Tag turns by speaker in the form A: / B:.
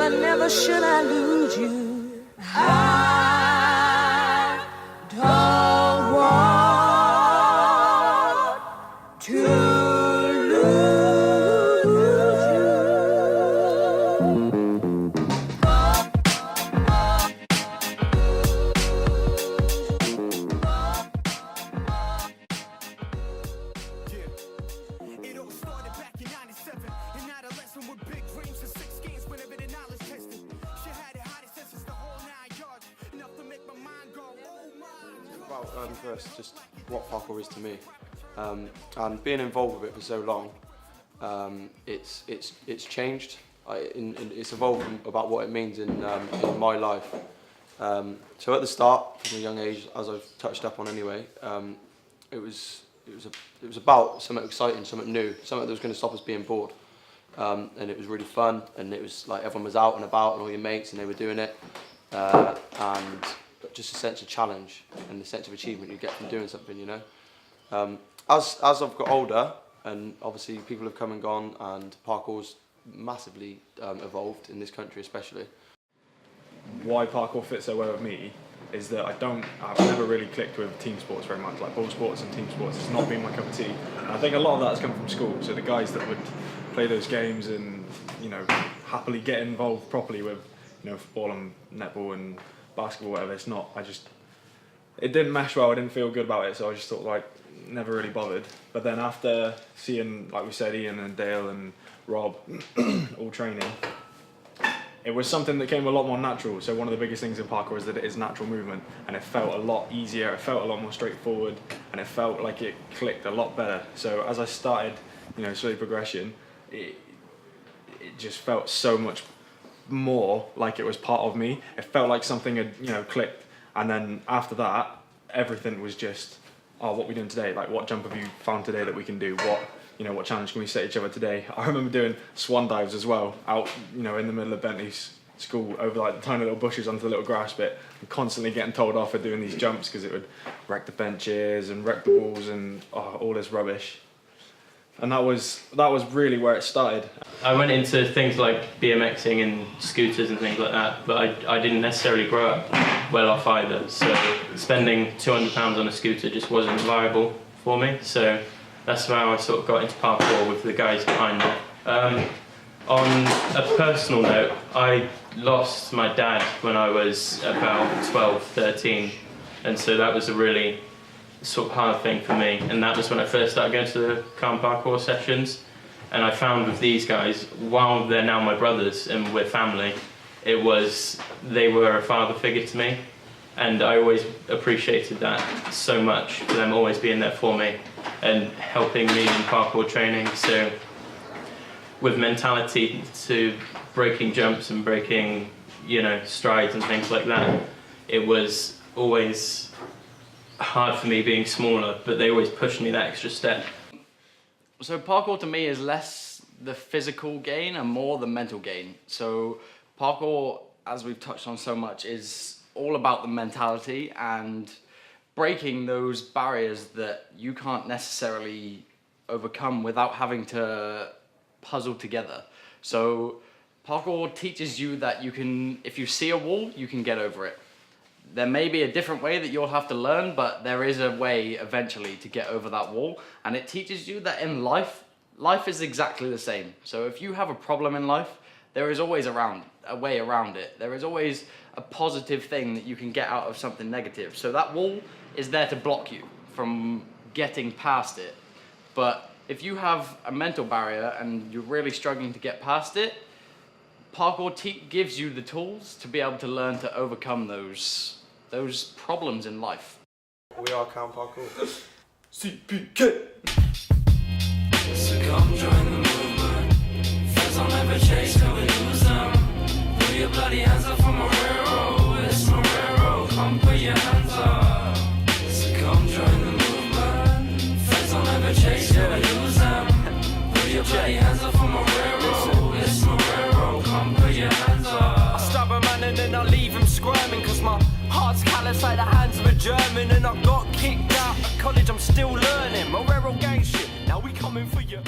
A: Never, never should I lose you. I don't want to lose you.
B: It all started back in '97. An adolescent with big dreams and 6 games whenever the knowledge tested. She had it hot since the whole 9 yards. Enough to make my mind go, oh my.
C: About first, just what parkour is to me, and being involved with it for so long, it's changed. It's evolved about what it means in my life. So at the start, from a young age, as I've touched up on anyway, it was about something exciting, something new, something that was going to stop us being bored. And it was really fun, and it was like everyone was out and about, and all your mates, and they were doing it, and just a sense of challenge and the sense of achievement you get from doing something, you know. As I've got older, and obviously people have come and gone, and parkour's massively evolved in this country, especially.
D: Why parkour fits so well with me is that I've never really clicked with team sports very much, like ball sports and team sports. It's not been my cup of tea. And I think a lot of that has come from school. So the guys that would play those games and, you know, happily get involved properly with, you know, football and netball and basketball, whatever. It didn't mesh well. I didn't feel good about it, so I just thought, like, never really bothered. But then after seeing, like we said, Ian and Dale and Rob all training, it was something that came a lot more natural. So one of the biggest things in parkour is that it is natural movement, and it felt a lot easier, it felt a lot more straightforward, and it felt like it clicked a lot better. So as I started, you know, slowly progression, it just felt so much more like it was part of me. It felt like something had, you know, clicked, and then after that, everything was just, oh, what are we doing today? Like, what jump have you found today that we can do? What challenge can we set each other today? I remember doing swan dives as well, out, you know, in the middle of Bentley's school, over like the tiny little bushes onto the little grass bit, and constantly getting told off for doing these jumps because it would wreck the benches and wreck the walls and all this rubbish. And that was really where it started.
E: I went into things like BMXing and scooters and things like that, but I didn't necessarily grow up well off either. So spending £200 on a scooter just wasn't viable for me. So that's how I sort of got into parkour with the guys behind it. On a personal note, I lost my dad when I was about 12, 13, and so that was a really sort of hard thing for me, and that was when I first started going to the Calne Parkour sessions. And I found with these guys, while they're now my brothers and we're family, they were a father figure to me, and I always appreciated that so much, for them always being there for me and helping me in parkour training. So with mentality to breaking jumps and breaking, you know, strides and things like that, it was always hard for me being smaller, but they always pushed me that extra step.
F: So parkour to me is less the physical gain and more the mental gain. So parkour, as we've touched on so much, is all about the mentality and breaking those barriers that you can't necessarily overcome without having to puzzle together. So parkour teaches you that you can, if you see a wall, you can get over it. There may be a different way that you'll have to learn, but there is a way eventually to get over that wall. And it teaches you that in life is exactly the same. So if you have a problem in life, there is always a way around it. There is always a positive thing that you can get out of something negative. So that wall is there to block you from getting past it. But if you have a mental barrier and you're really struggling to get past it, parkour gives you the tools to be able to learn to overcome those problems in life.
C: We are Calne Parkour.
D: CPK!
G: So come join the movement. Friends I'll never chase till we lose them. Put your bloody hands up for Morero. It's Morero. Come put your hands up. So come join the movement. Friends I'll never chase till we lose them. Put your bloody hands up for Morero. It's Morero. Come put your hands up.
B: I stab a man and then I leave him squirming, cause my heart's callous like the hands of a German. And I got kicked out of college, I'm still learning. Morero gang shit, now we coming for you.